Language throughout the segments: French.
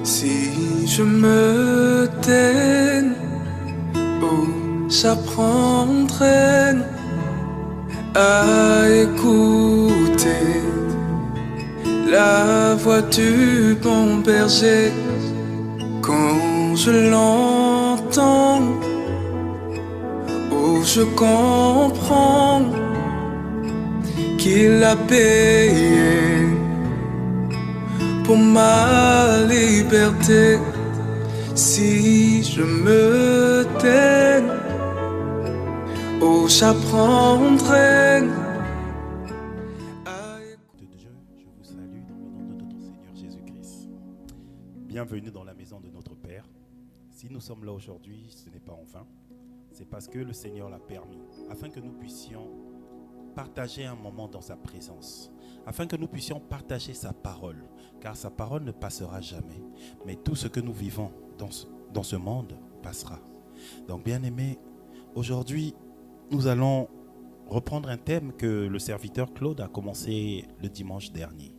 Si je me tais, où j'apprendrai à écouter la voix du bon berger. Quand je l'entends, où je comprends qu'il a payé pour ma liberté. Si je me tais, où j'apprendrai à... De Dieu, je vous salue dans le nom de notre Seigneur Jésus-Christ. Bienvenue dans la maison de notre Père. Si nous sommes là aujourd'hui, ce n'est pas en vain. C'est parce que le Seigneur l'a permis, afin que nous puissions partager un moment dans sa présence, afin que nous puissions partager sa parole, car sa parole ne passera jamais. Mais tout ce que nous vivons dans ce monde passera. Donc, bien-aimés, aujourd'hui, nous allons reprendre un thème que le serviteur Claude a commencé le dimanche dernier.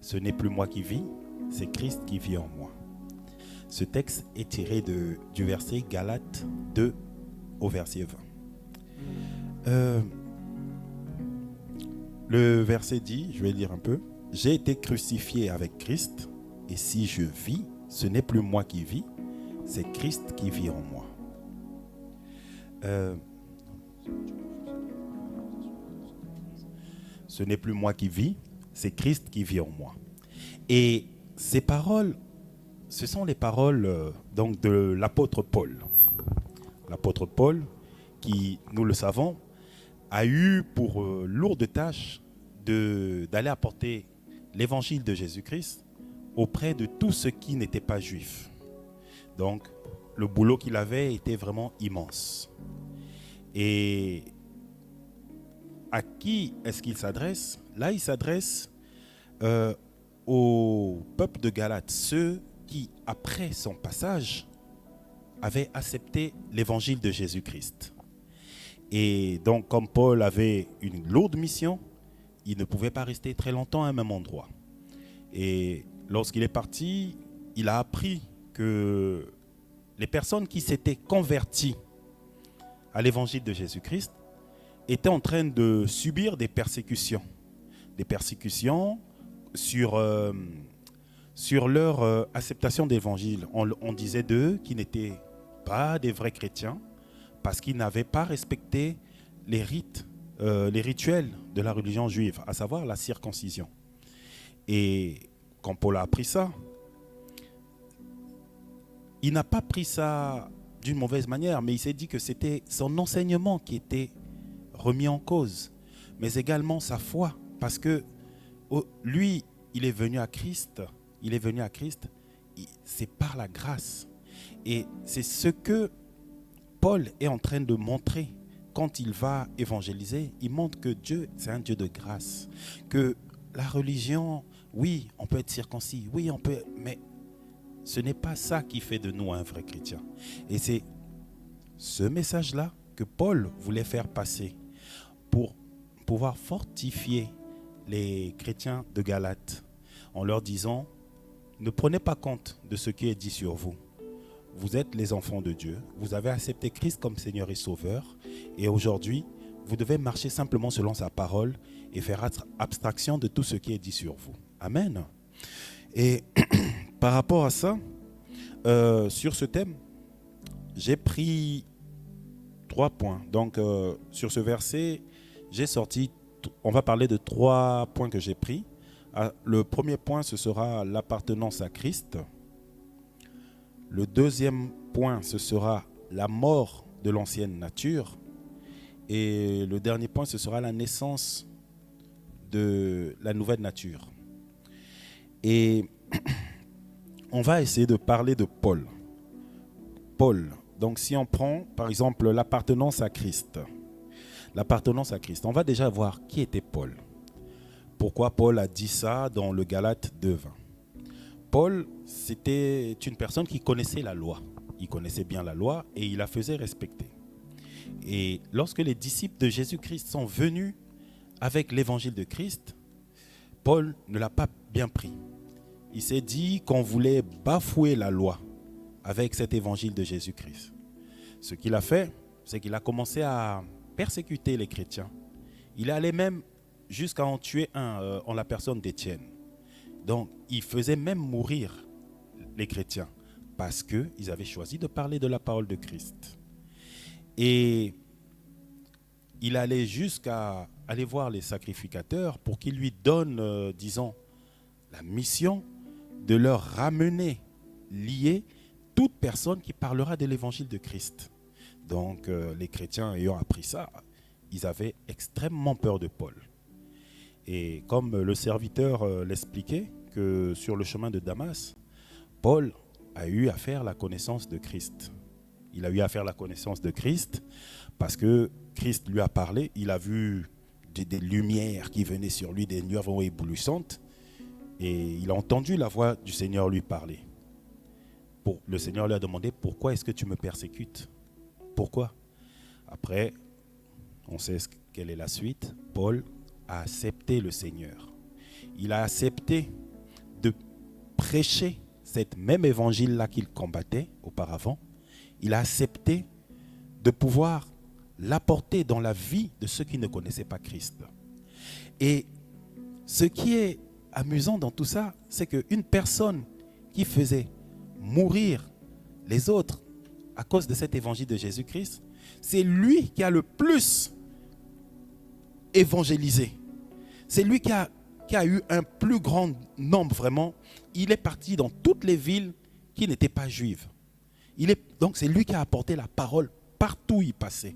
Ce n'est plus moi qui vis, c'est Christ qui vit en moi. Ce texte est tiré du verset Galates 2 au verset 20. Le verset dit, je vais lire un peu, « J'ai été crucifié avec Christ, et si je vis, ce n'est plus moi qui vis, c'est Christ qui vit en moi. » Ce n'est plus moi qui vis, c'est Christ qui vit en moi. Et ces paroles, ce sont les paroles donc de l'apôtre Paul. L'apôtre Paul, qui, nous le savons, a eu pour lourde tâche d'aller apporter l'évangile de Jésus-Christ auprès de tous ceux qui n'étaient pas juifs. Donc, le boulot qu'il avait était vraiment immense. Et à qui est-ce qu'il s'adresse? Là, il s'adresse au peuple de Galate, ceux qui, après son passage, avaient accepté l'évangile de Jésus-Christ. Et donc, comme Paul avait une lourde mission, il ne pouvait pas rester très longtemps à un même endroit. Et lorsqu'il est parti, il a appris que les personnes qui s'étaient converties à l'évangile de Jésus-Christ étaient en train de subir des persécutions. Des persécutions sur leur acceptation d'évangile. On disait d'eux qu'ils n'étaient pas des vrais chrétiens parce qu'ils n'avaient pas respecté les rites, les rituels de la religion juive, à savoir la circoncision. Et quand Paul a appris ça, il n'a pas pris ça d'une mauvaise manière, mais il s'est dit que c'était son enseignement qui était remis en cause, mais également sa foi, parce que lui, il est venu à Christ, c'est par la grâce. Et c'est ce que Paul est en train de montrer quand il va évangéliser. Il montre que Dieu, c'est un Dieu de grâce, que la religion, oui, on peut être circoncis, oui, on peut, mais ce n'est pas ça qui fait de nous un vrai chrétien. Et c'est ce message-là que Paul voulait faire passer pour pouvoir fortifier les chrétiens de Galate en leur disant: ne prenez pas compte de ce qui est dit sur vous. Vous êtes les enfants de Dieu, vous avez accepté Christ comme Seigneur et Sauveur, et aujourd'hui, vous devez marcher simplement selon sa parole et faire abstraction de tout ce qui est dit sur vous. Amen. Et par rapport à ça, sur ce thème, j'ai pris 3 points. Donc, sur ce verset, j'ai sorti, on va parler de 3 points que j'ai pris. Le premier point, ce sera l'appartenance à Christ. Le deuxième point, ce sera la mort de l'ancienne nature. Et le dernier point, ce sera la naissance de la nouvelle nature. Et on va essayer de parler de Paul. Paul, donc si on prend par exemple l'appartenance à Christ. L'appartenance à Christ, on va déjà voir qui était Paul. Pourquoi Paul a dit ça dans le Galates 2:20. Paul, c'était une personne qui connaissait la loi. Il connaissait bien la loi et il la faisait respecter. Et lorsque les disciples de Jésus-Christ sont venus avec l'évangile de Christ, Paul ne l'a pas bien pris. il s'est dit qu'on voulait bafouer la loi avec cet évangile de Jésus-Christ. Ce qu'il a fait, c'est qu'il a commencé à persécuter les chrétiens. Il est allé même jusqu'à en tuer un en la personne d'Étienne. Donc, il faisait même mourir les chrétiens parce qu'ils avaient choisi de parler de la parole de Christ. Et il allait jusqu'à aller voir les sacrificateurs pour qu'ils lui donnent, disons, la mission de leur ramener, lier toute personne qui parlera de l'évangile de Christ. Donc, les chrétiens ayant appris ça, ils avaient extrêmement peur de Paul. Et comme le serviteur l'expliquait, que sur le chemin de Damas, Paul a eu à faire la connaissance de Christ. Il a eu à faire la connaissance de Christ parce que Christ lui a parlé, il a vu des lumières qui venaient sur lui, des lumières éblouissantes, et il a entendu la voix du Seigneur lui parler. Le Seigneur lui a demandé, pourquoi est-ce que tu me persécutes? Pourquoi? Après, on sait quelle est la suite. Paul a accepté le Seigneur. Il a accepté de prêcher cet même évangile-là qu'il combattait auparavant. Il a accepté de pouvoir l'apporter dans la vie de ceux qui ne connaissaient pas Christ. Et ce qui est amusant dans tout ça, c'est qu'une personne qui faisait mourir les autres à cause de cet évangile de Jésus-Christ, c'est lui qui a le plus évangélisé. C'est lui qui a eu un plus grand nombre vraiment. Il est parti dans toutes les villes qui n'étaient pas juives. Donc c'est lui qui a apporté la parole partout où il passait.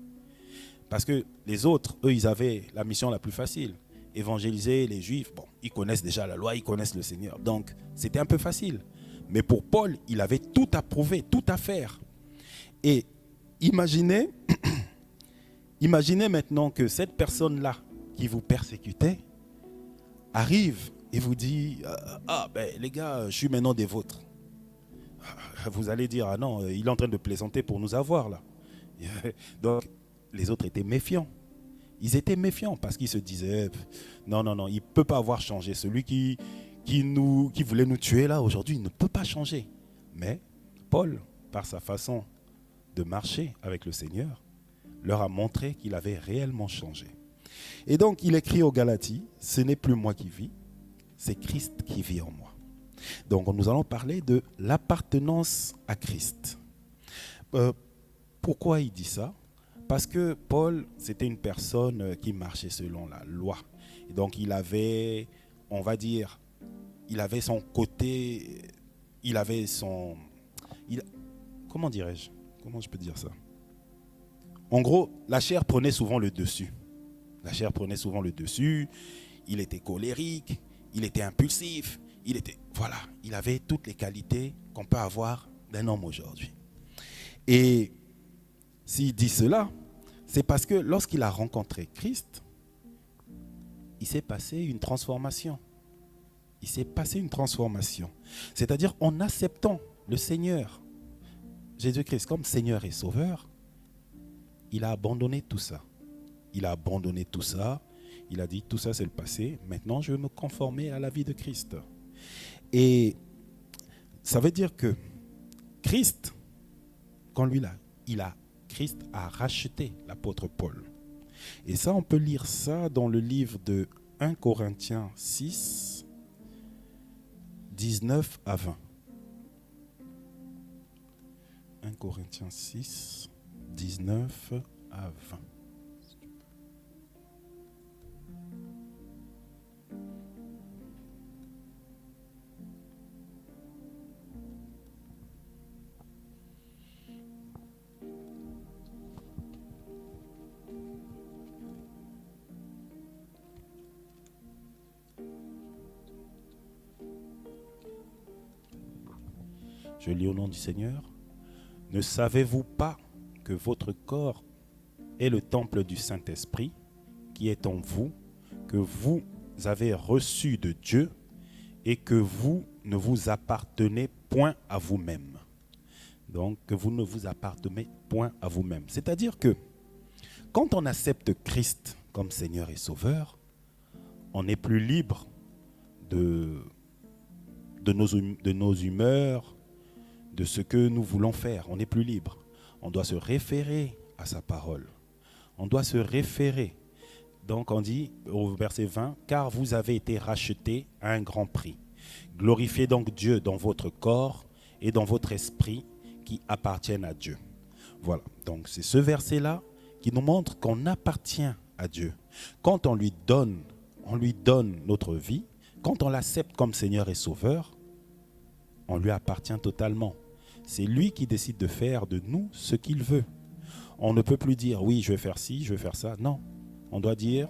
Parce que les autres, eux, ils avaient la mission la plus facile. Évangéliser les Juifs, bon, ils connaissent déjà la loi, ils connaissent le Seigneur. Donc, c'était un peu facile. Mais pour Paul, il avait tout à prouver, tout à faire. Et imaginez maintenant que cette personne-là qui vous persécutait arrive et vous dit « Ah, ben les gars, je suis maintenant des vôtres. » Vous allez dire « Ah non, il est en train de plaisanter pour nous avoir là. » Donc, les autres étaient méfiants. Ils étaient méfiants parce qu'ils se disaient non, il ne peut pas avoir changé. Celui qui voulait nous tuer là aujourd'hui, il ne peut pas changer. Mais Paul, par sa façon de marcher avec le Seigneur, leur a montré qu'il avait réellement changé. Et donc il écrit aux Galaties, ce n'est plus moi qui vis, c'est Christ qui vit en moi. Donc nous allons parler de l'appartenance à Christ. Pourquoi il dit ça? Parce que Paul, c'était une personne qui marchait selon la loi. Et donc il avait, on va dire, il avait son côté, comment dirais-je? Comment je peux dire ça? En gros, la chair prenait souvent le dessus. La chair prenait souvent le dessus. Il était colérique, il était impulsif, il avait toutes les qualités qu'on peut avoir d'un homme aujourd'hui. Et s'il dit cela, c'est parce que lorsqu'il a rencontré Christ, il s'est passé une transformation. Il s'est passé une transformation. C'est-à-dire en acceptant le Seigneur, Jésus-Christ comme Seigneur et Sauveur, il a abandonné tout ça. Il a abandonné tout ça. Il a dit tout ça c'est le passé. Maintenant je veux me conformer à la vie de Christ. Et ça veut dire que Christ, quand Christ a racheté l'apôtre Paul. Et ça, on peut lire ça dans le livre de 1 Corinthiens 6, 19 à 20. 1 Corinthiens 6, 19 à 20. Je lis au nom du Seigneur. Ne savez-vous pas que votre corps est le temple du Saint-Esprit qui est en vous, que vous avez reçu de Dieu et que vous ne vous appartenez point à vous-même. Donc, que vous ne vous appartenez point à vous-même. C'est-à-dire que quand on accepte Christ comme Seigneur et Sauveur, on n'est plus libre de de nos humeurs, de ce que nous voulons faire. On n'est plus libre. On doit se référer à sa parole. On doit se référer. Donc on dit au verset 20, « Car vous avez été rachetés à un grand prix. Glorifiez donc Dieu dans votre corps et dans votre esprit qui appartiennent à Dieu. » Voilà, donc c'est ce verset-là qui nous montre qu'on appartient à Dieu. Quand on lui donne notre vie, quand on l'accepte comme Seigneur et Sauveur, on lui appartient totalement. C'est lui qui décide de faire de nous ce qu'il veut. On ne peut plus dire, oui, je vais faire ci, je vais faire ça. Non, on doit dire,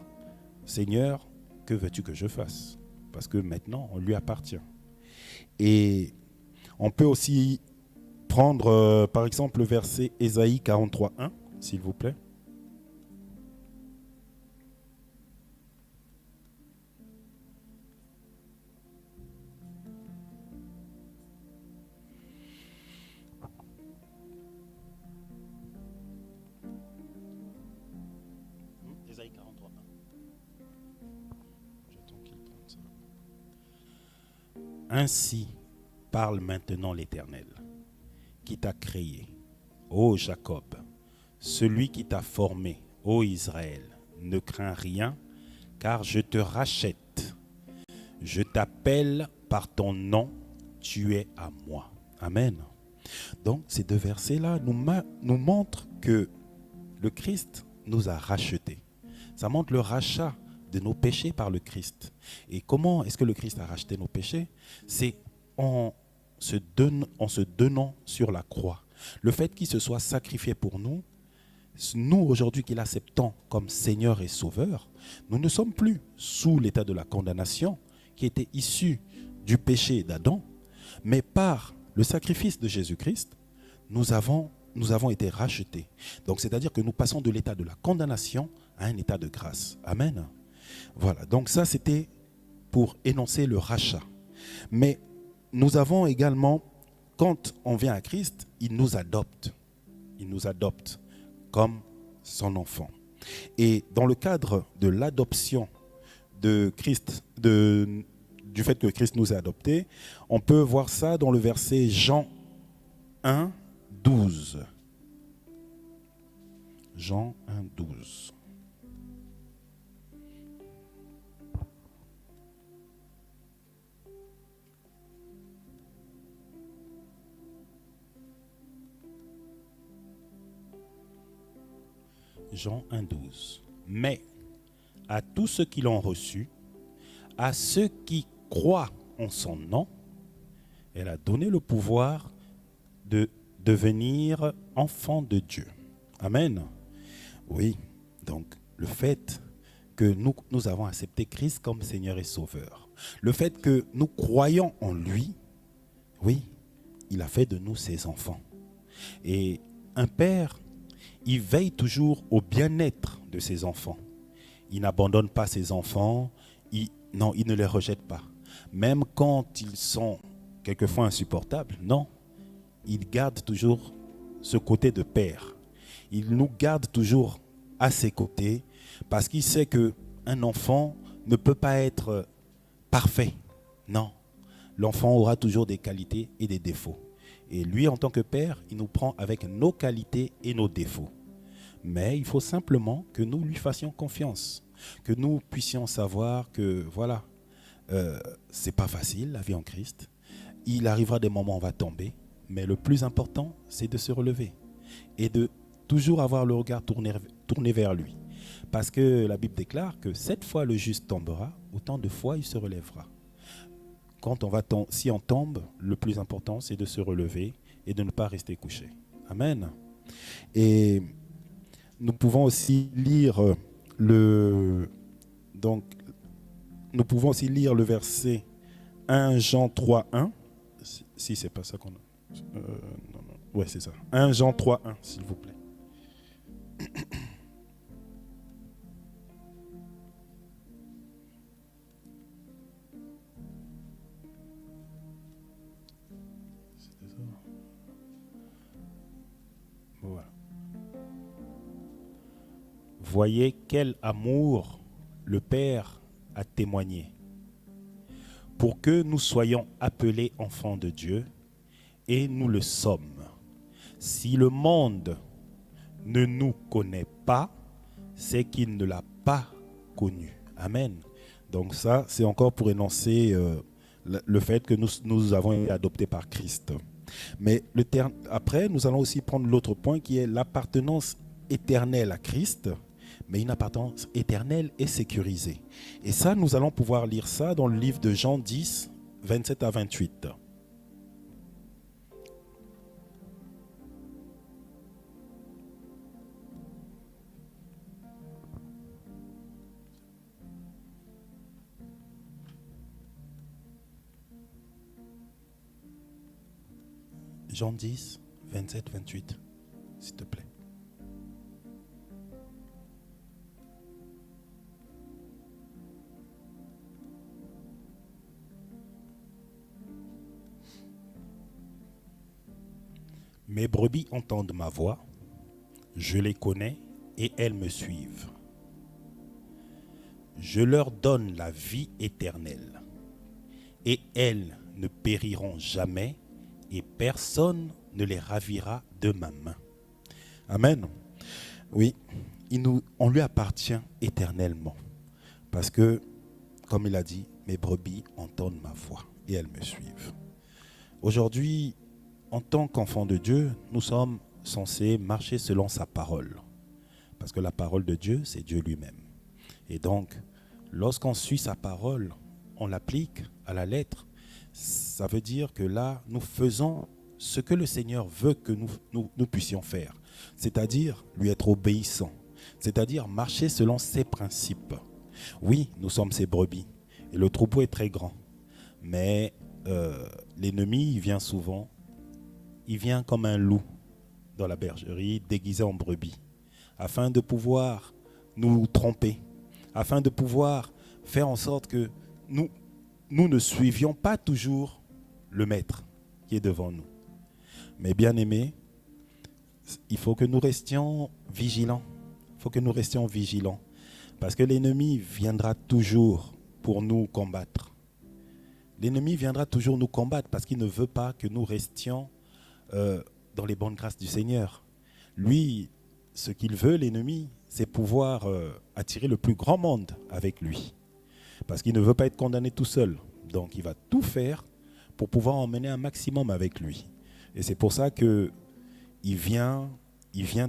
Seigneur, que veux-tu que je fasse? Parce que maintenant, on lui appartient. Et on peut aussi prendre, par exemple, le verset Ésaïe 43, 1, s'il vous plaît. Ésaïe 43, 1. J'attends qu'il prenne ça. Ainsi parle maintenant l'Éternel, qui t'a créé, ô Jacob, celui qui t'a formé, ô Israël. Ne crains rien, car je te rachète. Je t'appelle par ton nom, tu es à moi. Amen. Donc ces deux versets-là nous montrent que le Christ nous a rachetés. Ça montre le rachat de nos péchés par le Christ. Et comment est-ce que le Christ a racheté nos péchés? C'est en se donnant sur la croix. Le fait qu'il se soit sacrifié pour nous, nous aujourd'hui qui l'acceptons comme Seigneur et Sauveur, nous ne sommes plus sous l'état de la condamnation qui était issu du péché d'Adam, mais par le sacrifice de Jésus-Christ, nous avons été rachetés. Donc c'est-à-dire que nous passons de l'état de la condamnation à un état de grâce. Amen. Voilà, donc ça c'était pour énoncer le rachat. Mais nous avons également, quand on vient à Christ, il nous adopte. Il nous adopte comme son enfant. Et dans le cadre de l'adoption de Christ, du fait que Christ nous a adoptés, on peut voir ça dans le verset Jean 1, 12. Jean 1, 12. Jean 1, 12. Mais à tous ceux qui l'ont reçu, à ceux qui croient en son nom, elle a donné le pouvoir de devenir enfants de Dieu. Amen. Oui, donc le fait que nous avons accepté Christ comme Seigneur et Sauveur, le fait que nous croyons en lui, oui, il a fait de nous ses enfants. Et un père, il veille toujours au bien-être de ses enfants. Il n'abandonne pas ses enfants, il ne les rejette pas. Même quand ils sont quelquefois insupportables, non. Il garde toujours ce côté de père. Il nous garde toujours à ses côtés parce qu'il sait qu'un enfant ne peut pas être parfait. Non. L'enfant aura toujours des qualités et des défauts. Et lui, en tant que père, il nous prend avec nos qualités et nos défauts. Mais il faut simplement que nous lui fassions confiance, que nous puissions savoir que, voilà, c'est pas facile la vie en Christ. Il arrivera des moments où on va tomber, mais le plus important, c'est de se relever et de toujours avoir le regard tourné vers lui. Parce que la Bible déclare que 7 fois le juste tombera, autant de fois il se relèvera. Si on tombe, le plus important, c'est de se relever et de ne pas rester couché. Amen. Et nous pouvons aussi lire le verset 1 Jean 3, 1. Si c'est pas ça qu'on a. Non. Ouais, c'est ça. 1 Jean 3, 1, s'il vous plaît. Voilà. Voyez quel amour le Père a témoigné pour que nous soyons appelés enfants de Dieu, et nous le sommes. Si le monde ne nous connaît pas, c'est qu'il ne l'a pas connu. Amen. Donc ça, c'est encore pour énoncer le fait que nous avons été adoptés par Christ. Mais après, nous allons aussi prendre l'autre point qui est l'appartenance éternelle à Christ, mais une appartenance éternelle et sécurisée. Et ça, nous allons pouvoir lire ça dans le livre de Jean 10, 27 à 28. Jean 10, 27, 28, s'il te plaît. Mes brebis entendent ma voix, je les connais et elles me suivent. Je leur donne la vie éternelle et elles ne périront jamais et personne ne les ravira de ma main. Amen. Oui, on lui appartient éternellement. Parce que, comme il a dit, mes brebis entendent ma voix et elles me suivent. Aujourd'hui, en tant qu'enfants de Dieu, nous sommes censés marcher selon sa parole. Parce que la parole de Dieu, c'est Dieu lui-même. Et donc, lorsqu'on suit sa parole, on l'applique à la lettre. Ça veut dire que là, nous faisons ce que le Seigneur veut que nous puissions faire. C'est-à-dire lui être obéissants. C'est-à-dire marcher selon ses principes. Oui, nous sommes ses brebis. Et le troupeau est très grand. Mais l'ennemi, il vient souvent. Il vient comme un loup dans la bergerie, déguisé en brebis. Afin de pouvoir nous tromper. Afin de pouvoir faire en sorte que nous ne suivions pas toujours le maître qui est devant nous. Mais bien aimés, il faut que nous restions vigilants. Il faut que nous restions vigilants. Parce que l'ennemi viendra toujours pour nous combattre. L'ennemi viendra toujours nous combattre parce qu'il ne veut pas que nous restions dans les bonnes grâces du Seigneur. Lui, ce qu'il veut, l'ennemi, c'est pouvoir attirer le plus grand monde avec lui. Parce qu'il ne veut pas être condamné tout seul. Donc il va tout faire pour pouvoir emmener un maximum avec lui. Et c'est pour ça qu'il vient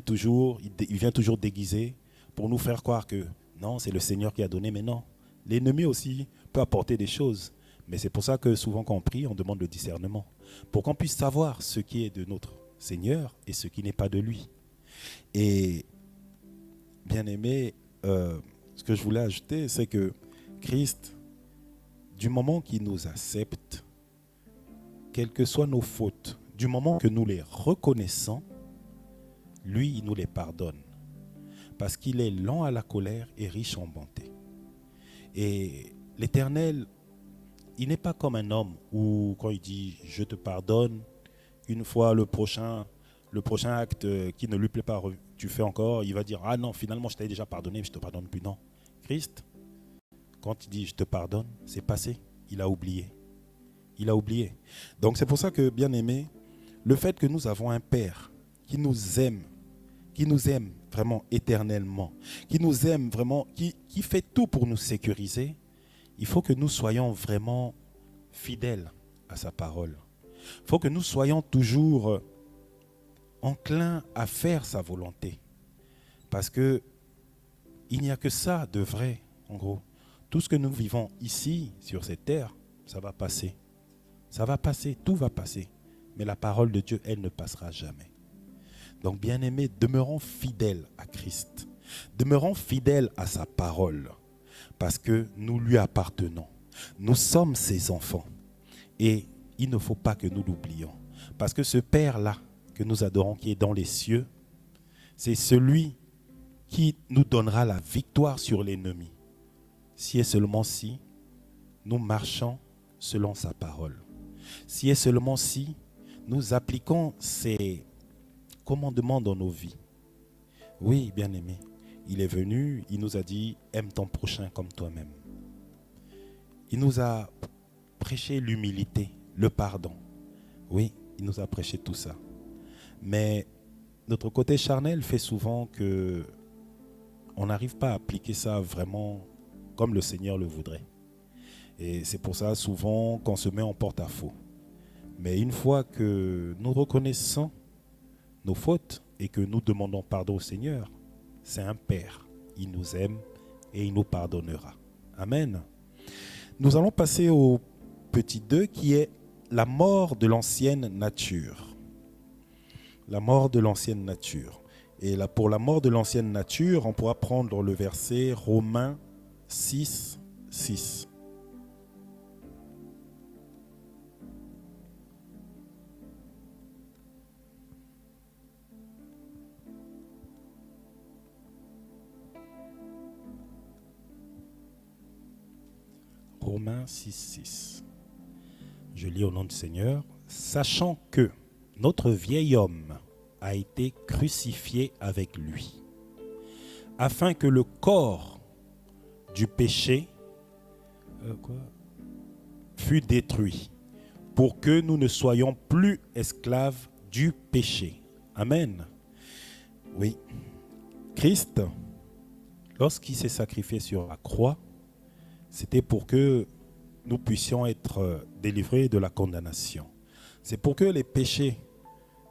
toujours déguisé pour nous faire croire que non, c'est le Seigneur qui a donné, mais non. L'ennemi aussi peut apporter des choses. Mais c'est pour ça que souvent quand on prie, on demande le discernement. Pour qu'on puisse savoir ce qui est de notre Seigneur et ce qui n'est pas de lui. Et bien aimé, ce que je voulais ajouter, c'est que Christ, du moment qu'il nous accepte, quelles que soient nos fautes, du moment que nous les reconnaissons, lui, il nous les pardonne. Parce qu'il est lent à la colère et riche en bonté. Et l'Éternel, il n'est pas comme un homme où quand il dit « je te pardonne », une fois le prochain acte qui ne lui plaît pas, tu fais encore, il va dire « ah non, finalement je t'avais déjà pardonné, mais je ne te pardonne plus ». Non, Christ, quand il dit « je te pardonne », c'est passé, il a oublié. Il a oublié. Donc c'est pour ça que, bien aimé, le fait que nous avons un Père qui nous aime vraiment éternellement, qui nous aime vraiment, qui fait tout pour nous sécuriser, il faut que nous soyons vraiment fidèles à sa parole. Il faut que nous soyons toujours enclins à faire sa volonté. Parce que il n'y a que ça de vrai, en gros. Tout ce que nous vivons ici, sur cette terre, ça va passer. Ça va passer, tout va passer. Mais la parole de Dieu, elle ne passera jamais. Donc, bien-aimés, demeurons fidèles à Christ. Demeurons fidèles à sa parole. Parce que nous lui appartenons. Nous sommes ses enfants. Et il ne faut pas que nous l'oublions. Parce que ce Père-là que nous adorons, qui est dans les cieux, c'est celui qui nous donnera la victoire sur l'ennemi. Si et seulement si nous marchons selon sa parole. Si et seulement si nous appliquons ces commandements dans nos vies. Oui, bien-aimé, il est venu, il nous a dit, aime ton prochain comme toi-même. Il nous a prêché l'humilité, le pardon. Oui, il nous a prêché tout ça. Mais notre côté charnel fait souvent que on n'arrive pas à appliquer ça vraiment comme le Seigneur le voudrait. Et c'est pour ça souvent qu'on se met en porte-à-faux. Mais une fois que nous reconnaissons nos fautes et que nous demandons pardon au Seigneur, c'est un Père. Il nous aime et il nous pardonnera. Amen. Nous allons passer au petit 2 qui est la mort de l'ancienne nature. La mort de l'ancienne nature. Et là, pour la mort de l'ancienne nature, on pourra prendre le verset Romains 6, 6. Romains 6, 6. Je lis au nom du Seigneur. Sachant que notre vieil homme a été crucifié avec lui, afin que le corps du péché fût détruit, pour que nous ne soyons plus esclaves du péché. Amen. Oui. Christ, lorsqu'il s'est sacrifié sur la croix, c'était pour que nous puissions être délivrés de la condamnation. C'est pour que les péchés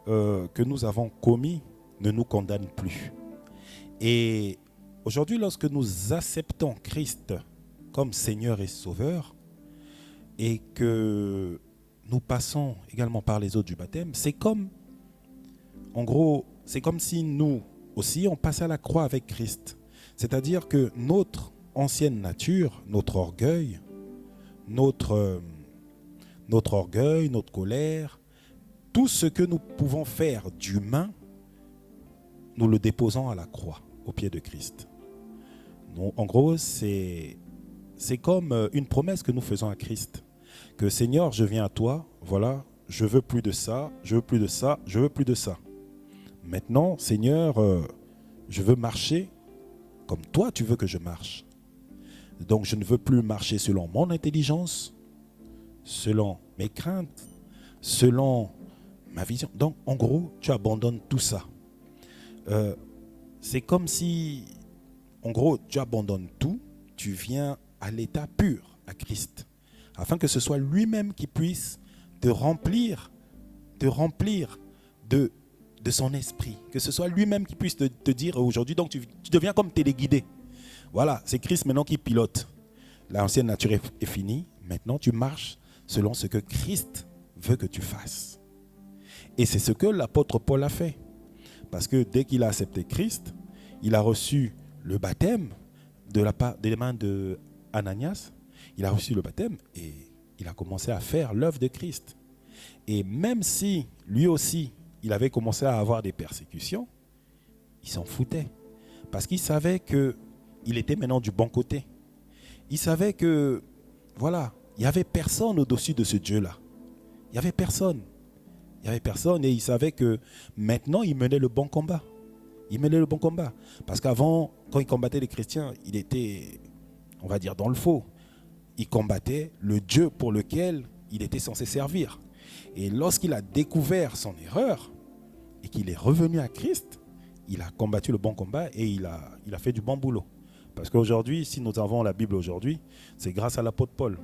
que nous avons commis ne nous condamnent plus. Et aujourd'hui, lorsque nous acceptons Christ comme Seigneur et Sauveur, et que nous passons également par les eaux du baptême, c'est comme, en gros, c'est comme si nous aussi, on passait à la croix avec Christ. C'est-à-dire que notre ancienne nature, notre orgueil, notre colère, tout ce que nous pouvons faire d'humain, nous le déposons à la croix, au pied de Christ. Donc, en gros, c'est comme une promesse que nous faisons à Christ. Que Seigneur, je viens à toi, voilà, je veux plus de ça, je veux plus de ça, je veux plus de ça. Maintenant, Seigneur, je veux marcher comme toi tu veux que je marche. Donc je ne veux plus marcher selon mon intelligence, selon mes craintes, selon ma vision. Donc en gros, tu abandonnes tout ça. C'est comme si, en gros, tu abandonnes tout, tu viens à l'état pur, à Christ, afin que ce soit lui-même qui puisse te remplir de son esprit, que ce soit lui-même qui puisse te dire aujourd'hui, donc tu deviens comme téléguidé. Voilà, c'est Christ maintenant qui pilote. L'ancienne nature est finie. Maintenant, tu marches selon ce que Christ veut que tu fasses. Et c'est ce que l'apôtre Paul a fait. Parce que dès qu'il a accepté Christ, il a reçu le baptême des mains de Ananias. Il a reçu le baptême et il a commencé à faire l'œuvre de Christ. Et même si lui aussi, il avait commencé à avoir des persécutions, il s'en foutait. Parce qu'il savait que il était maintenant du bon côté. Il savait que, voilà, il n'y avait personne au-dessus de ce Dieu-là. Il n'y avait personne. Il n'y avait personne et il savait que maintenant, il menait le bon combat. Il menait le bon combat. Parce qu'avant, quand il combattait les chrétiens, il était, on va dire, dans le faux. Il combattait le Dieu pour lequel il était censé servir. Et lorsqu'il a découvert son erreur et qu'il est revenu à Christ, il a combattu le bon combat et il a fait du bon boulot. Parce qu'aujourd'hui, si nous avons la Bible aujourd'hui, c'est grâce à l'apôtre Paul.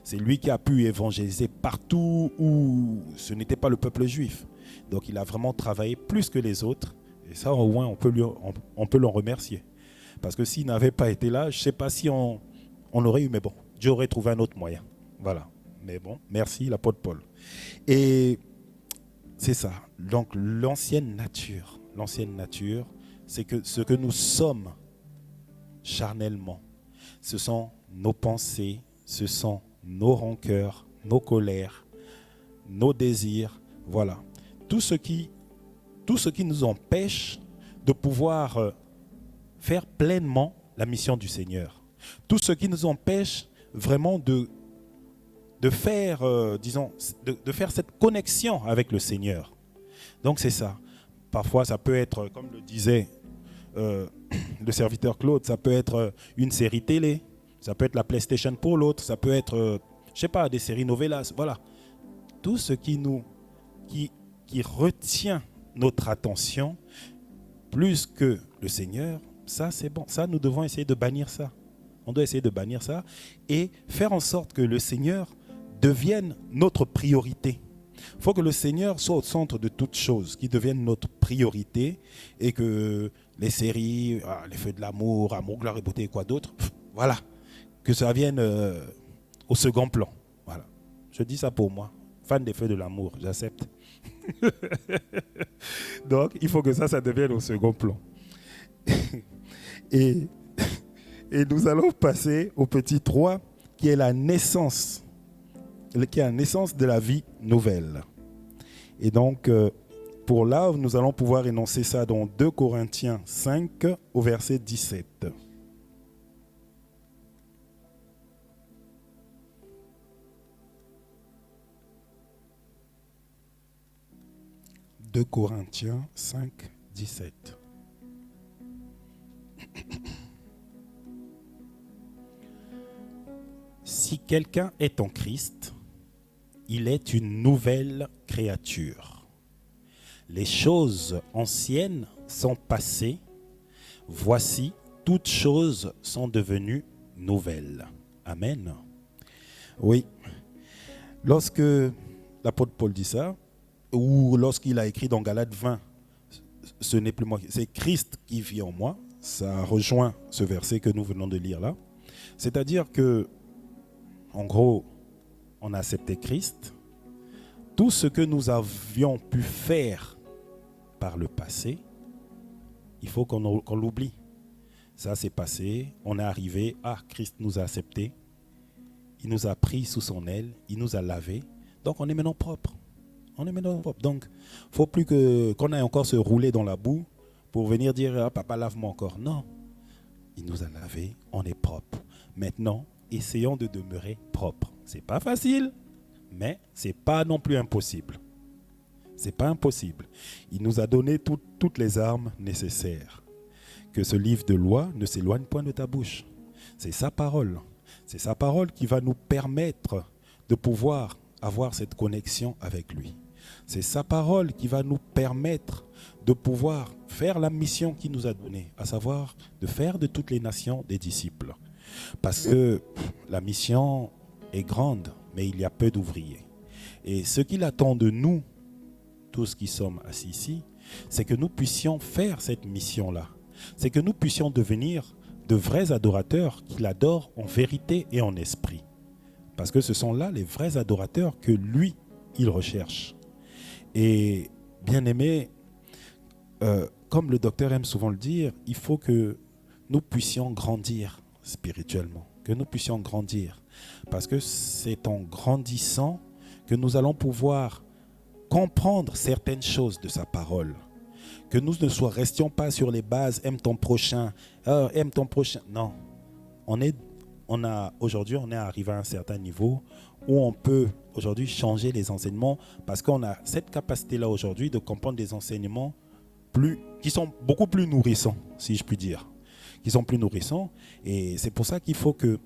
C'est lui qui a pu évangéliser partout où ce n'était pas le peuple juif. Donc il a vraiment travaillé plus que les autres. Et ça, au moins, on peut l'en remercier. Parce que s'il n'avait pas été là, je ne sais pas si on aurait eu, mais bon, Dieu aurait trouvé un autre moyen. Voilà. Mais bon, merci l'apôtre Paul. Et c'est ça. Donc l'ancienne nature, c'est que ce que nous sommes charnellement, ce sont nos pensées, ce sont nos rancœurs, nos colères, nos désirs, voilà. Tout ce qui nous empêche de pouvoir faire pleinement la mission du Seigneur. Tout ce qui nous empêche vraiment de faire, de faire cette connexion avec le Seigneur. Donc c'est ça. Parfois ça peut être, comme le disait le serviteur Claude, ça peut être une série télé, ça peut être la PlayStation pour l'autre, ça peut être je sais pas, des séries novelas, voilà. Tout ce qui retient notre attention plus que le Seigneur, ça c'est bon. Ça, nous devons essayer de bannir ça. On doit essayer de bannir ça et faire en sorte que le Seigneur devienne notre priorité. Il faut que le Seigneur soit au centre de toutes choses, qu'il devienne notre priorité et que les séries, les feux de l'amour, amour, gloire et beauté et quoi d'autre, voilà, que ça vienne au second plan. Voilà. Je dis ça pour moi. Fan des feux de l'amour, j'accepte. Donc, il faut que ça devienne au second plan. Et nous allons passer au petit 3, qui est la naissance de la vie nouvelle. Et donc, pour là, nous allons pouvoir énoncer ça dans 2 Corinthiens 5, au verset 17. 2 Corinthiens 5, 17. Si quelqu'un est en Christ, il est une nouvelle créature. Les choses anciennes sont passées, voici, toutes choses sont devenues nouvelles. Amen. Oui. Lorsque l'apôtre Paul dit ça, ou lorsqu'il a écrit dans Galates 20, ce n'est plus moi, c'est Christ qui vit en moi, ça rejoint ce verset que nous venons de lire là. C'est-à-dire que, en gros, on a accepté Christ. Tout ce que nous avions pu faire par le passé, il faut qu'on l'oublie. Ça s'est passé, on est arrivé, Christ nous a acceptés, il nous a pris sous son aile, il nous a lavés, donc on est maintenant propre. On est maintenant propre. Donc, il ne faut plus qu'on aille encore se rouler dans la boue pour venir dire, papa, lave-moi encore. Non, il nous a lavés, on est propre. Maintenant, essayons de demeurer propre. Ce n'est pas facile, mais ce n'est pas non plus impossible. Ce n'est pas impossible. Il nous a donné toutes les armes nécessaires. Que ce livre de loi ne s'éloigne point de ta bouche. C'est sa parole. C'est sa parole qui va nous permettre de pouvoir avoir cette connexion avec lui. C'est sa parole qui va nous permettre de pouvoir faire la mission qu'il nous a donnée, à savoir de faire de toutes les nations des disciples. Parce que la mission est grande, mais il y a peu d'ouvriers. Et ce qu'il attend de nous, tous qui sommes assis ici, c'est que nous puissions faire cette mission-là. C'est que nous puissions devenir de vrais adorateurs qui l'adorent en vérité et en esprit. Parce que ce sont là les vrais adorateurs que lui, il recherche. Et bien aimé, comme le docteur aime souvent le dire, il faut que nous puissions grandir spirituellement, que nous puissions grandir. Parce que c'est en grandissant que nous allons pouvoir comprendre certaines choses de sa parole. Que nous ne restions pas sur les bases, aime ton prochain, aime ton prochain. Non, aujourd'hui, on est arrivé à un certain niveau où on peut aujourd'hui changer les enseignements parce qu'on a cette capacité-là aujourd'hui de comprendre des enseignements qui sont beaucoup plus nourrissants, si je puis dire. Qui sont plus nourrissants. Et c'est pour ça qu'il faut que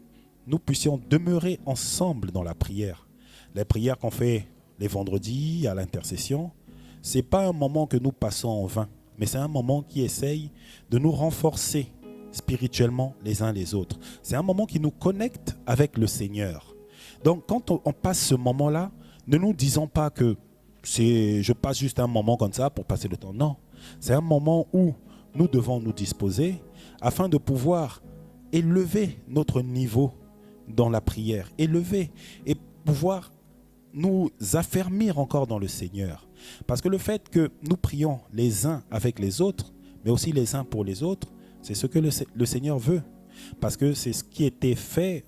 nous puissions demeurer ensemble dans la prière. Les prières qu'on fait les vendredis à l'intercession, ce n'est pas un moment que nous passons en vain, mais c'est un moment qui essaye de nous renforcer spirituellement les uns les autres. C'est un moment qui nous connecte avec le Seigneur. Donc quand on passe ce moment-là, ne nous disons pas que je passe juste un moment comme ça pour passer le temps. Non, c'est un moment où nous devons nous disposer afin de pouvoir élever notre niveau dans la prière, élever et pouvoir nous affermir encore dans le Seigneur. Parce que le fait que nous prions les uns avec les autres, mais aussi les uns pour les autres, c'est ce que le Seigneur veut. Parce que c'est ce qui était fait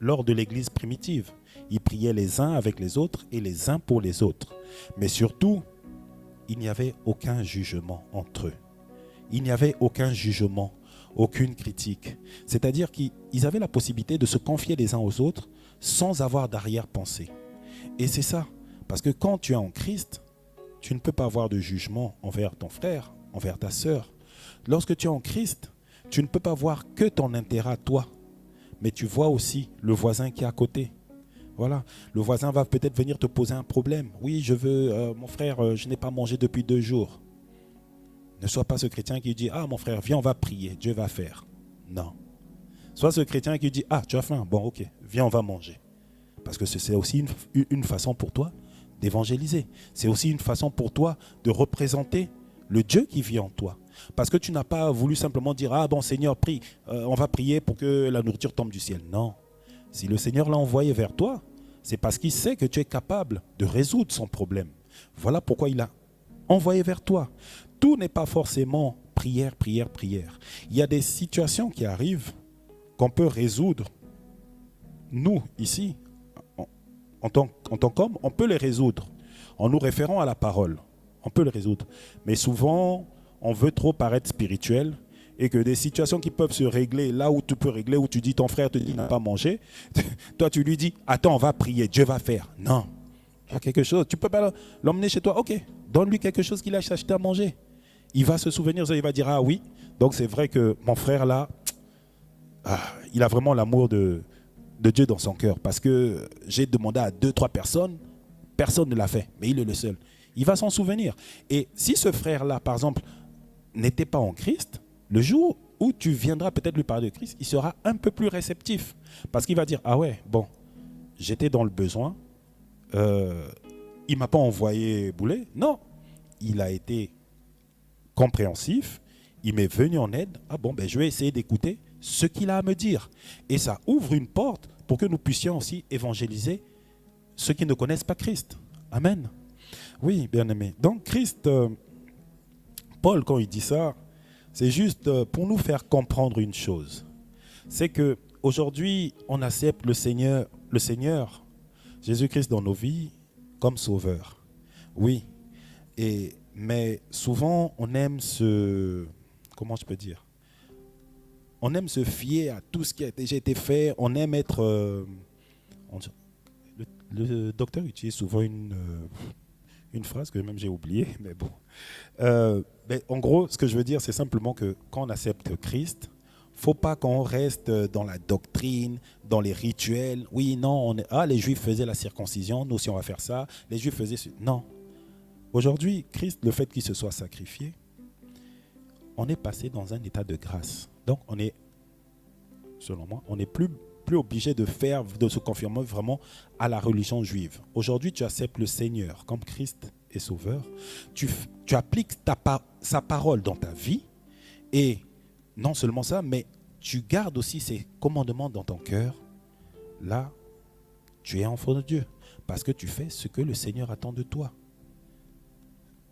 lors de l'Église primitive. Ils priaient les uns avec les autres et les uns pour les autres. Mais surtout, il n'y avait aucun jugement entre eux. Il n'y avait aucun jugement, aucune critique. C'est-à-dire qu'ils avaient la possibilité de se confier les uns aux autres sans avoir d'arrière-pensée. Et c'est ça. Parce que quand tu es en Christ, tu ne peux pas avoir de jugement envers ton frère, envers ta sœur. Lorsque tu es en Christ, tu ne peux pas voir que ton intérêt à toi, mais tu vois aussi le voisin qui est à côté. Voilà, le voisin va peut-être venir te poser un problème. Oui, mon frère, je n'ai pas mangé depuis 2 jours. Ne sois pas ce chrétien qui dit, ah mon frère, viens, on va prier, Dieu va faire. Non. Sois ce chrétien qui dit, ah tu as faim, bon ok, viens, on va manger. Parce que c'est aussi une façon pour toi d'évangéliser. C'est aussi une façon pour toi de représenter le Dieu qui vit en toi. Parce que tu n'as pas voulu simplement dire, ah bon Seigneur, prie, on va prier pour que la nourriture tombe du ciel. Non. Si le Seigneur l'a envoyé vers toi, c'est parce qu'il sait que tu es capable de résoudre son problème. Voilà pourquoi il l'a envoyé vers toi. Tout n'est pas forcément prière, prière, prière. Il y a des situations qui arrivent qu'on peut résoudre. Nous, ici, en tant qu'homme, on peut les résoudre en nous référant à la parole. On peut les résoudre. Mais souvent, on veut trop paraître spirituel et que des situations qui peuvent se régler là où tu peux régler, où tu dis ton frère te dit n'a pas mangé, toi tu lui dis attends, on va prier, Dieu va faire. Non, il y a quelque chose, tu peux pas l'emmener chez toi, ok, donne-lui quelque chose qu'il a acheté à manger. Il va se souvenir, il va dire ah oui, donc c'est vrai que mon frère là, il a vraiment l'amour de Dieu dans son cœur, parce que j'ai demandé à 2-3 personnes, personne ne l'a fait, mais il est le seul. Il va s'en souvenir. Et si ce frère-là, par exemple, n'était pas en Christ, le jour où tu viendras peut-être lui parler de Christ, il sera un peu plus réceptif. Parce qu'il va dire, ah ouais, bon, j'étais dans le besoin, il ne m'a pas envoyé bouler. Non, il a été compréhensif, il m'est venu en aide. Ah bon, ben, je vais essayer d'écouter ce qu'il a à me dire. Et ça ouvre une porte pour que nous puissions aussi évangéliser ceux qui ne connaissent pas Christ. Amen. Oui, bien-aimé. Donc Christ, Paul, quand il dit ça, c'est juste pour nous faire comprendre une chose. C'est qu'aujourd'hui, on accepte le Seigneur, Jésus-Christ dans nos vies, comme sauveur. Oui, mais souvent, on aime comment je peux dire? On aime se fier à tout ce qui a déjà été fait. On aime être... le docteur utilise souvent une phrase que même j'ai oubliée, mais bon. Mais en gros, ce que je veux dire, c'est simplement que quand on accepte Christ, il ne faut pas qu'on reste dans la doctrine, dans les rituels. Oui, non, les Juifs faisaient la circoncision, nous aussi on va faire ça. Les Juifs faisaient... Non. Aujourd'hui, Christ, le fait qu'il se soit sacrifié, on est passé dans un état de grâce. Donc, on est, selon moi, on n'est plus obligé de se conformer vraiment à la religion juive. Aujourd'hui, tu acceptes le Seigneur comme Christ et Sauveur. Tu appliques sa parole dans ta vie. Et non seulement ça, mais tu gardes aussi ses commandements dans ton cœur. Là, tu es enfant de Dieu. Parce que tu fais ce que le Seigneur attend de toi.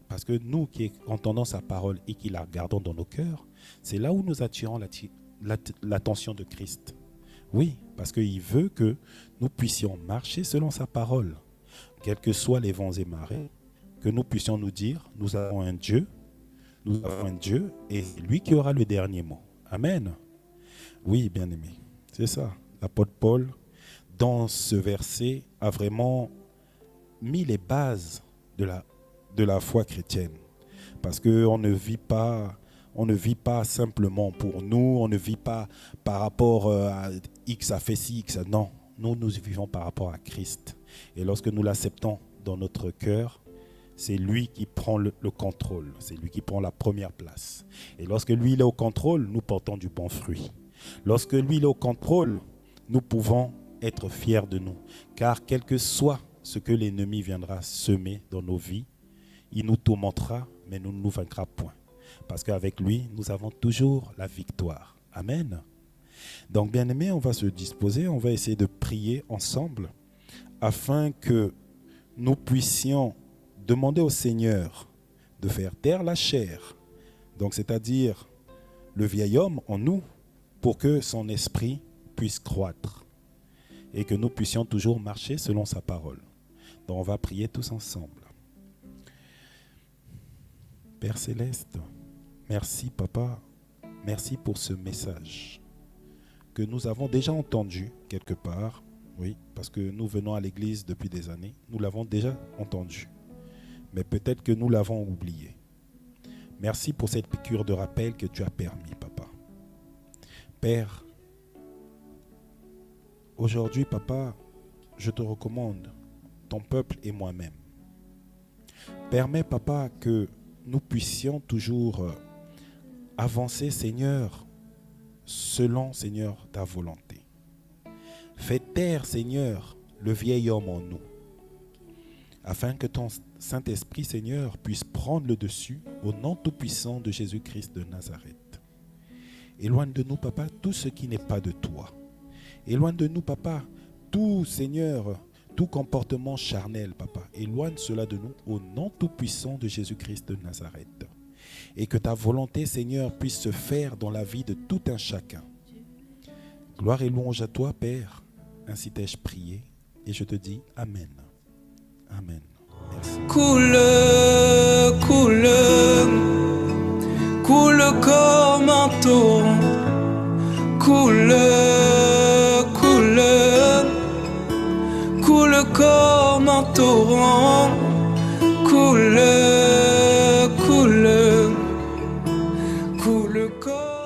Parce que nous qui entendons sa parole et qui la gardons dans nos cœurs, c'est là où nous attirons l'attention de Christ. Oui, parce qu'il veut que nous puissions marcher selon sa parole, quels que soient les vents et marées, que nous puissions nous dire, nous avons un Dieu et c'est lui qui aura le dernier mot. Amen. Oui, bien-aimé, c'est ça. L'apôtre Paul, dans ce verset, a vraiment mis les bases de la foi chrétienne. Parce qu'on ne vit pas simplement pour nous, on ne vit pas par rapport à X a fait ci, X a... Non, nous vivons par rapport à Christ. Et lorsque nous l'acceptons dans notre cœur, c'est lui qui prend le contrôle, c'est lui qui prend la première place. Et lorsque lui il est au contrôle, nous portons du bon fruit. Lorsque lui il est au contrôle, nous pouvons être fiers de nous. Car quel que soit ce que l'ennemi viendra semer dans nos vies, il nous tourmentera, mais nous ne nous vaincra point. Parce qu'avec lui, nous avons toujours la victoire. Amen. Donc, bien aimé, on va se disposer, on va essayer de prier ensemble afin que nous puissions demander au Seigneur de faire taire la chair. Donc, c'est-à-dire le vieil homme en nous pour que son esprit puisse croître et que nous puissions toujours marcher selon sa parole. Donc, on va prier tous ensemble. Père Céleste, merci Papa, merci pour ce message que nous avons déjà entendu quelque part, oui, parce que nous venons à l'église depuis des années, nous l'avons déjà entendu, mais peut-être que nous l'avons oublié. Merci pour cette piqûre de rappel que tu as permis, Papa. Père, aujourd'hui, Papa, je te recommande ton peuple et moi-même. Permets, Papa, que nous puissions toujours avancer, Seigneur, selon, Seigneur, ta volonté. Fais taire, Seigneur, le vieil homme en nous, afin que ton Saint-Esprit, Seigneur, puisse prendre le dessus au nom tout-puissant de Jésus-Christ de Nazareth. Éloigne de nous, Papa, tout ce qui n'est pas de toi. Éloigne de nous, Papa, tout, Seigneur, tout comportement charnel, Papa. Éloigne cela de nous au nom tout-puissant de Jésus-Christ de Nazareth. Et que ta volonté, Seigneur, puisse se faire dans la vie de tout un chacun. Gloire et louange à toi, Père. Ainsi t'ai-je prié. Et je te dis Amen. Amen. Merci. Coule, coule, coule comme un torrent. Coule, coule, coule comme un torrent. Coule, coule, coule comme